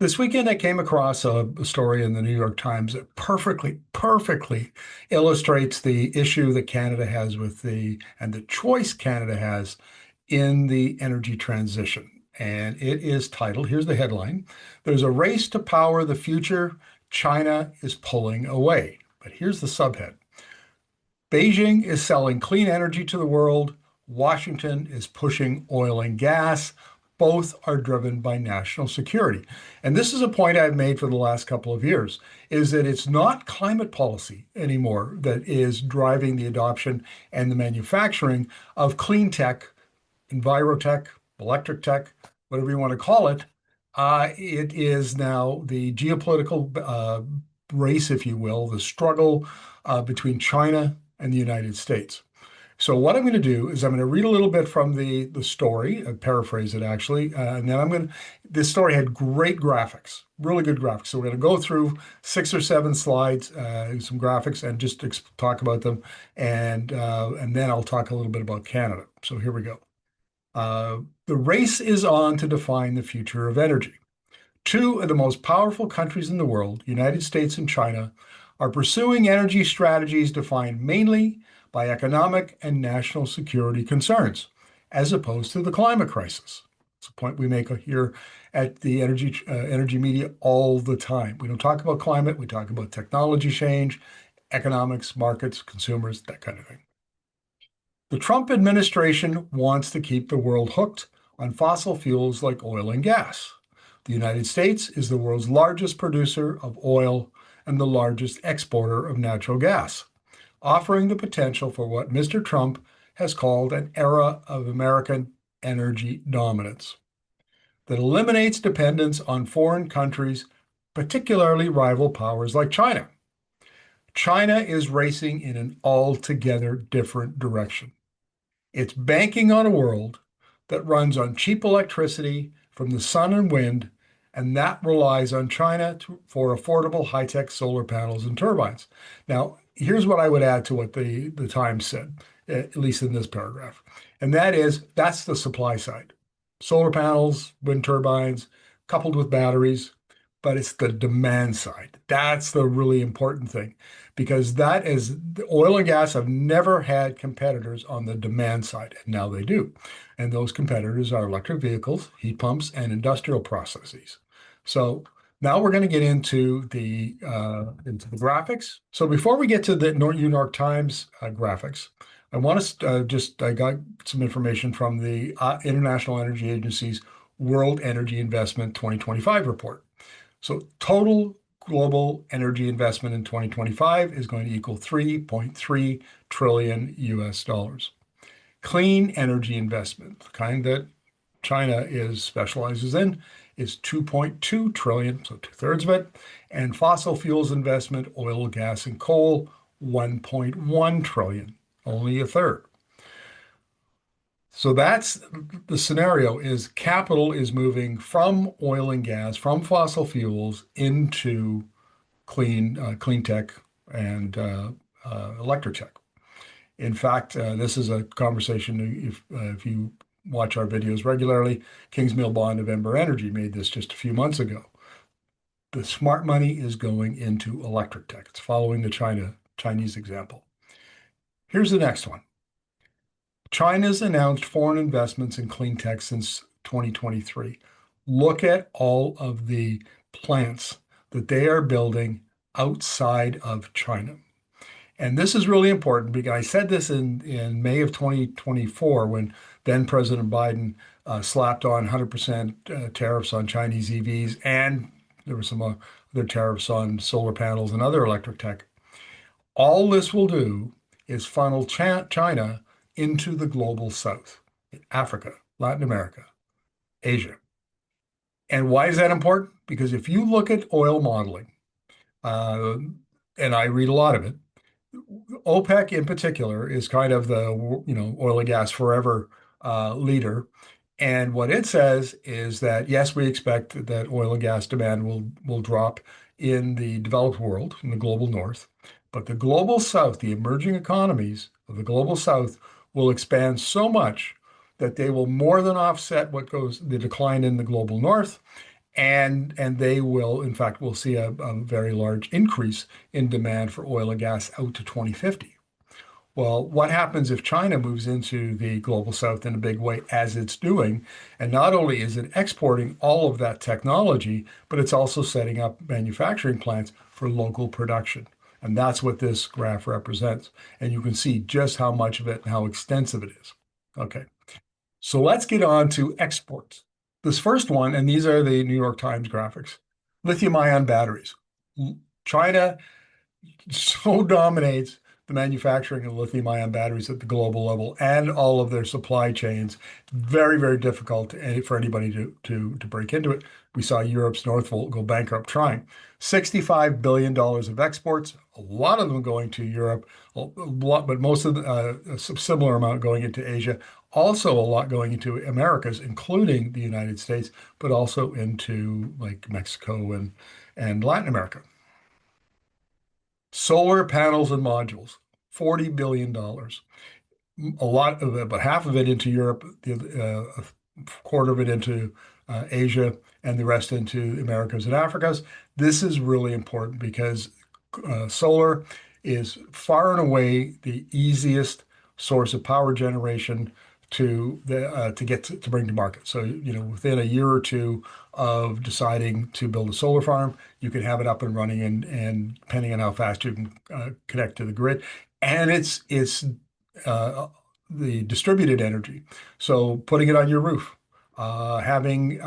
This weekend, I came across a story in the New York Times that perfectly illustrates the issue that Canada has and the choice Canada has in the energy transition. And it is titled, here's the headline: There's a race to power the future. China is pulling away. But here's the subhead: Beijing is selling clean energy to the world. Washington is pushing oil and gas. Both are driven by national security. And this is a point I've made for the last couple of years, is that it's not climate policy anymore that is driving the adoption and the manufacturing of clean tech, envirotech, electric tech, whatever you want to call it. It is now the geopolitical race, if you will, the struggle between China and the United States. So what I'm going to do is I'm going to read a little bit from the story, paraphrase it actually, and then this story had great graphics, really good graphics. So we're going to go through 6 or 7 slides, some graphics, and just talk about them, and then I'll talk a little bit about Canada. So here we go. The race is on to define the future of energy. Two of the most powerful countries in the world, United States and China, are pursuing energy strategies defined mainly by economic and national security concerns, as opposed to the climate crisis. It's a point we make here at the energy media all the time. We don't talk about climate, we talk about technology change, economics, markets, consumers, that kind of thing. The Trump administration wants to keep the world hooked on fossil fuels like oil and gas. The United States is the world's largest producer of oil and the largest exporter of natural gas, offering the potential for what Mr. Trump has called an era of American energy dominance that eliminates dependence on foreign countries, particularly rival powers like China. China is racing in an altogether different direction. It's banking on a world that runs on cheap electricity from the sun and wind, and that relies on China for affordable high-tech solar panels and turbines. Now, here's what I would add to what the Times said, at least in this paragraph, and that's the supply side. Solar panels, wind turbines, coupled with batteries, but it's the demand side. That's the really important thing, because the oil and gas have never had competitors on the demand side, and now they do. And those competitors are electric vehicles, heat pumps, and industrial processes. So now we're going to get into the graphics. So before we get to the New York Times graphics, I want to I got some information from the International Energy Agency's World Energy Investment 2025 report. So total global energy investment in 2025 is going to equal 3.3 trillion US dollars. Clean energy investment, the kind that China specializes in, is 2.2 trillion, so two-thirds of it, and fossil fuels investment, oil, gas, and coal, 1.1 trillion, only a third. So that's the scenario: is capital is moving from oil and gas, from fossil fuels into clean tech and electric tech. In fact, this is a conversation, if you watch our videos regularly, Kingsmill Bond of Ember Energy made this just a few months ago. The smart money is going into electric tech. It's following the Chinese example. Here's the next one. China's announced foreign investments in clean tech since 2023. Look at all of the plants that they are building outside of China. And this is really important because I said this in May of 2024 when then President Biden slapped on 100% tariffs on Chinese EVs, and there were some other tariffs on solar panels and other electric tech. All this will do is funnel China into the global south, Africa, Latin America, Asia. And why is that important? Because if you look at oil modeling, and I read a lot of it, OPEC in particular is kind of the oil and gas forever leader. And what it says is that, yes, we expect that oil and gas demand will drop in the developed world, in the global north, but the global south, the emerging economies of the global south, will expand so much that they will more than offset the decline in the global north, And they will, in fact, we'll see a very large increase in demand for oil and gas out to 2050. Well, what happens if China moves into the global south in a big way, as it's doing? And not only is it exporting all of that technology, but it's also setting up manufacturing plants for local production. And that's what this graph represents. And you can see just how much of it and how extensive it is. Okay, so let's get on to exports. This first one, and these are the New York Times graphics, lithium-ion batteries. China so dominates the manufacturing of lithium-ion batteries at the global level and all of their supply chains. Very, very difficult for anybody to break into it. We saw Europe's Northvolt go bankrupt trying. $65 billion of exports, a lot of them going to Europe, a lot, but most of a similar amount going into Asia. Also, a lot going into Americas, including the United States, but also into like Mexico and Latin America. Solar panels and modules, $40 billion. A lot of it, about half of it into Europe, a quarter of it into Asia, and the rest into the Americas and Africas. This is really important because solar is far and away the easiest source of power generation to bring to market. So, within a year or two of deciding to build a solar farm, you can have it up and running, and depending on how fast you can connect to the grid. And it's the distributed energy. So putting it on your roof, having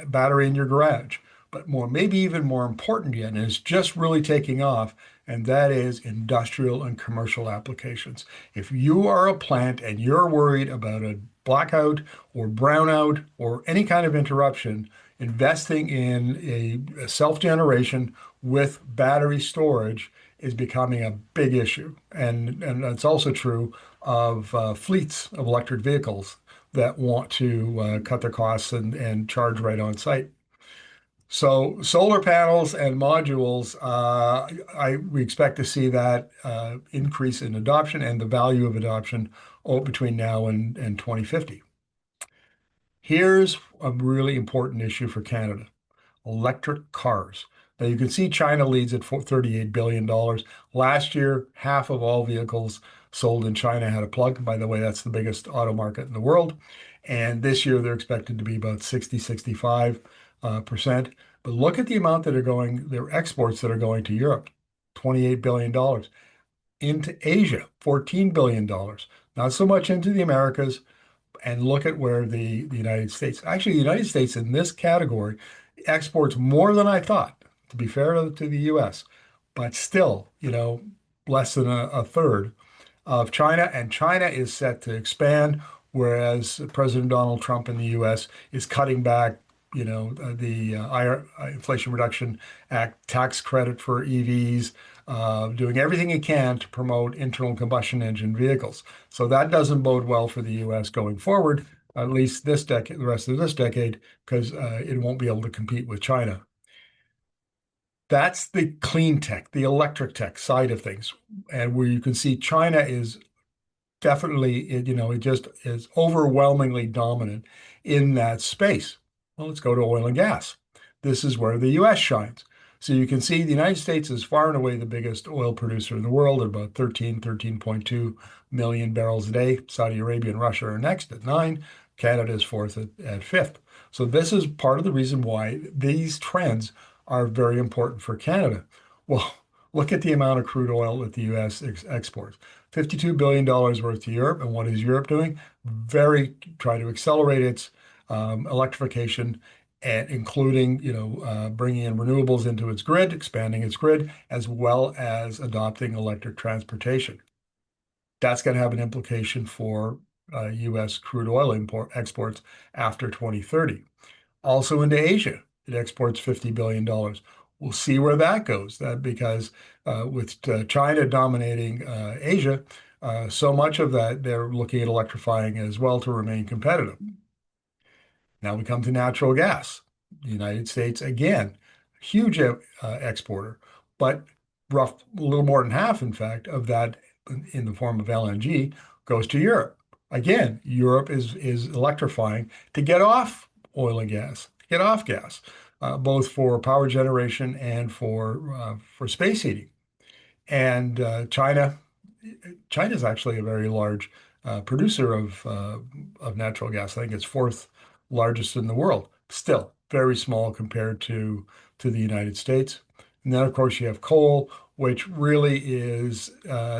battery in your garage, but maybe even more important yet, and it's just really taking off, and that is industrial and commercial applications. If you are a plant and you're worried about a blackout or brownout or any kind of interruption, investing in a self-generation with battery storage is becoming a big issue. And that's also true of fleets of electric vehicles that want to cut their costs and charge right on site. So solar panels and modules, we expect to see that increase in adoption and the value of adoption between now and 2050. Here's a really important issue for Canada: electric cars. Now you can see China leads at $38 billion. Last year, half of all vehicles sold in China had a plug. By the way, that's the biggest auto market in the world. And this year they're expected to be about 65%. But look at the amount their exports that are going to Europe, $28 billion. Into Asia, $14 billion. Not so much into the Americas, and look at where the United States, actually, the United States in this category exports more than I thought, to be fair to the US, but still, less than a third of China. And China is set to expand, whereas President Donald Trump in the US is cutting back, the Inflation Reduction Act tax credit for EVs, doing everything he can to promote internal combustion engine vehicles. So that doesn't bode well for the U.S. going forward, at least this decade, the rest of this decade, because it won't be able to compete with China. That's the clean tech, the electric tech side of things, and where you can see China is definitely, it just is overwhelmingly dominant in that space. Well, let's go to oil and gas. This is where the U.S. shines. So you can see the United States is far and away the biggest oil producer in the world at about 13.2 million barrels a day. Saudi Arabia and Russia are next at 9. Canada is fourth at fifth. So this is part of the reason why these trends are very important for Canada. Well, look at the amount of crude oil that the U.S. exports. $52 billion worth to Europe. And what is Europe doing? Try to accelerate its electrification, and including, bringing in renewables into its grid, expanding its grid, as well as adopting electric transportation. That's going to have an implication for U.S. crude oil exports after 2030. Also into Asia, it exports $50 billion. We'll see where that goes, because with China dominating Asia, so much of that, they're looking at electrifying as well to remain competitive. Now we come to natural gas. The United States, again, huge exporter, but a little more than half, in fact, of that in the form of LNG goes to Europe. Again, Europe is electrifying to get off oil and gas, to get off gas. both for power generation and for space heating. And China is actually a very large producer of natural gas. I think it's fourth largest in the world. Still very small compared to the United States. And then, of course, you have coal, which really is,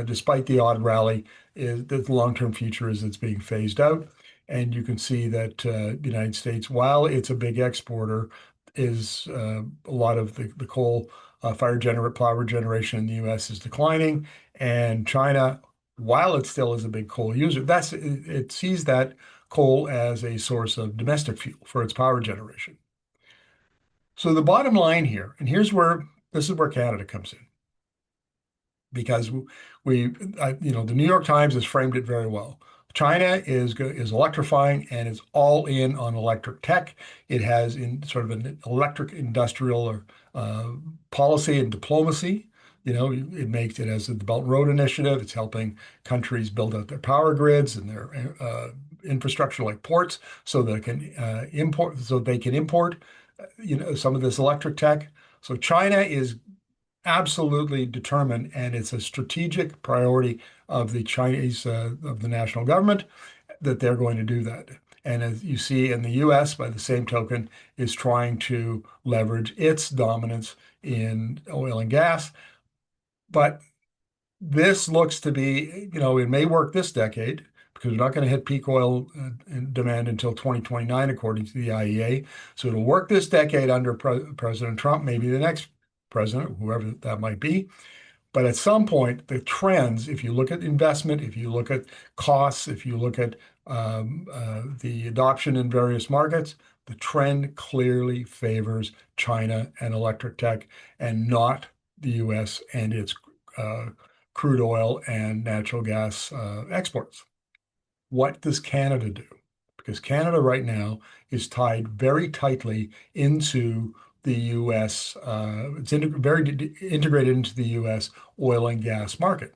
despite the odd rally, is the long-term future is it's being phased out. And you can see that the United States, while it's a big exporter, is a lot of the coal power generation in the U.S. is declining, and China, while it still is a big coal user, it sees that coal as a source of domestic fuel for its power generation. So the bottom line here, and this is where Canada comes in, because the New York Times has framed it very well. China is electrifying and is all in on electric tech. It has in sort of an electric industrial or policy and diplomacy. It has the Belt and Road Initiative. It's helping countries build out their power grids and their infrastructure like ports, so they can import some of this electric tech. So China is absolutely determined, and it's a strategic priority of the national government, that they're going to do that. And as you see in the U.S., by the same token, is trying to leverage its dominance in oil and gas. But this looks to be, it may work this decade, because we're not going to hit peak oil demand until 2029, according to the IEA. So it'll work this decade under President Trump, maybe the next president, whoever that might be. But at some point, the trends, if you look at investment, if you look at costs, if you look at the adoption in various markets, the trend clearly favors China and electric tech, and not the U.S. and its crude oil and natural gas exports. What does Canada do? Because Canada right now is tied very tightly into the U.S. It's very integrated into the U.S. oil and gas market.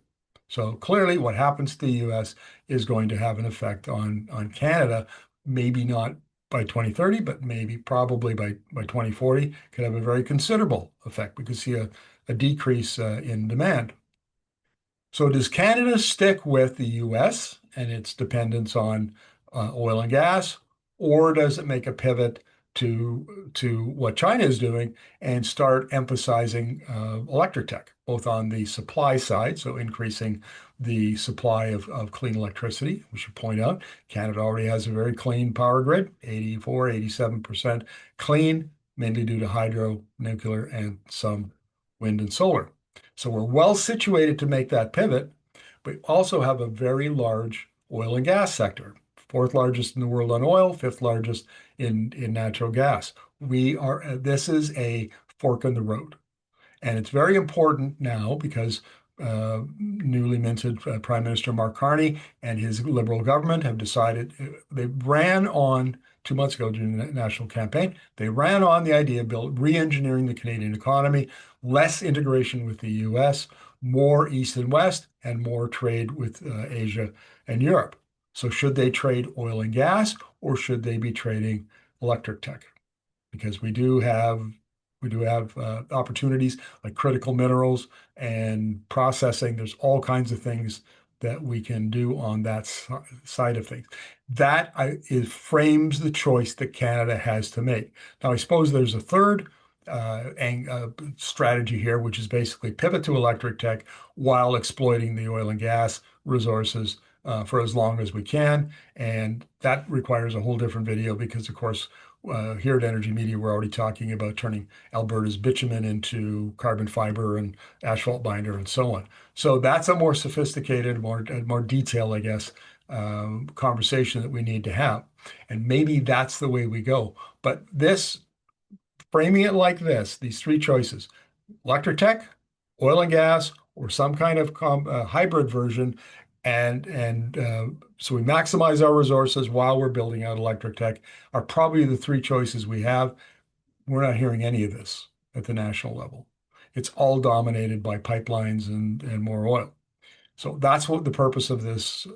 So clearly, what happens to the U.S. is going to have an effect on Canada. Maybe not by 2030, but probably by 2040, could have a very considerable effect. We could see a decrease in demand. So does Canada stick with the U.S. and its dependence on oil and gas, or does it make a pivot to what China is doing and start emphasizing electric tech, both on the supply side, so increasing the supply of clean electricity? We should point out Canada already has a very clean power grid, 84, 87% clean, mainly due to hydro, nuclear, and some wind and solar. So we're well situated to make that pivot, but also have a very large oil and gas sector, fourth largest in the world on oil, fifth largest in natural gas. This is a fork in the road. And it's very important now because newly minted Prime Minister Mark Carney and his Liberal government have decided, they ran on 2 months ago during the national campaign, they ran on the idea of re-engineering the Canadian economy, less integration with the US, more East and West, and more trade with Asia and Europe. So should they trade oil and gas, or should they be trading electric tech? Because we do have opportunities like critical minerals and processing. There's all kinds of things that we can do on that side of things. That frames the choice that Canada has to make. Now, I suppose there's a third strategy here, which is basically pivot to electric tech while exploiting the oil and gas resources for as long as we can. And that requires a whole different video because, of course, here at Energy Media, we're already talking about turning Alberta's bitumen into carbon fiber and asphalt binder and so on. So that's a more sophisticated, more detailed, I guess, conversation that we need to have. And maybe that's the way we go. But framing it like this, these three choices: electric tech, oil and gas, or some kind of hybrid version. And so we maximize our resources while we're building out electric tech, are probably the three choices we have. We're not hearing any of this at the national level. It's all dominated by pipelines and more oil. So that's what the purpose of this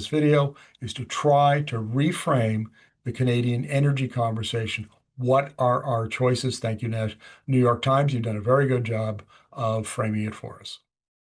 video is, to try to reframe the Canadian energy conversation. What are our choices? Thank you, New York Times. You've done a very good job of framing it for us.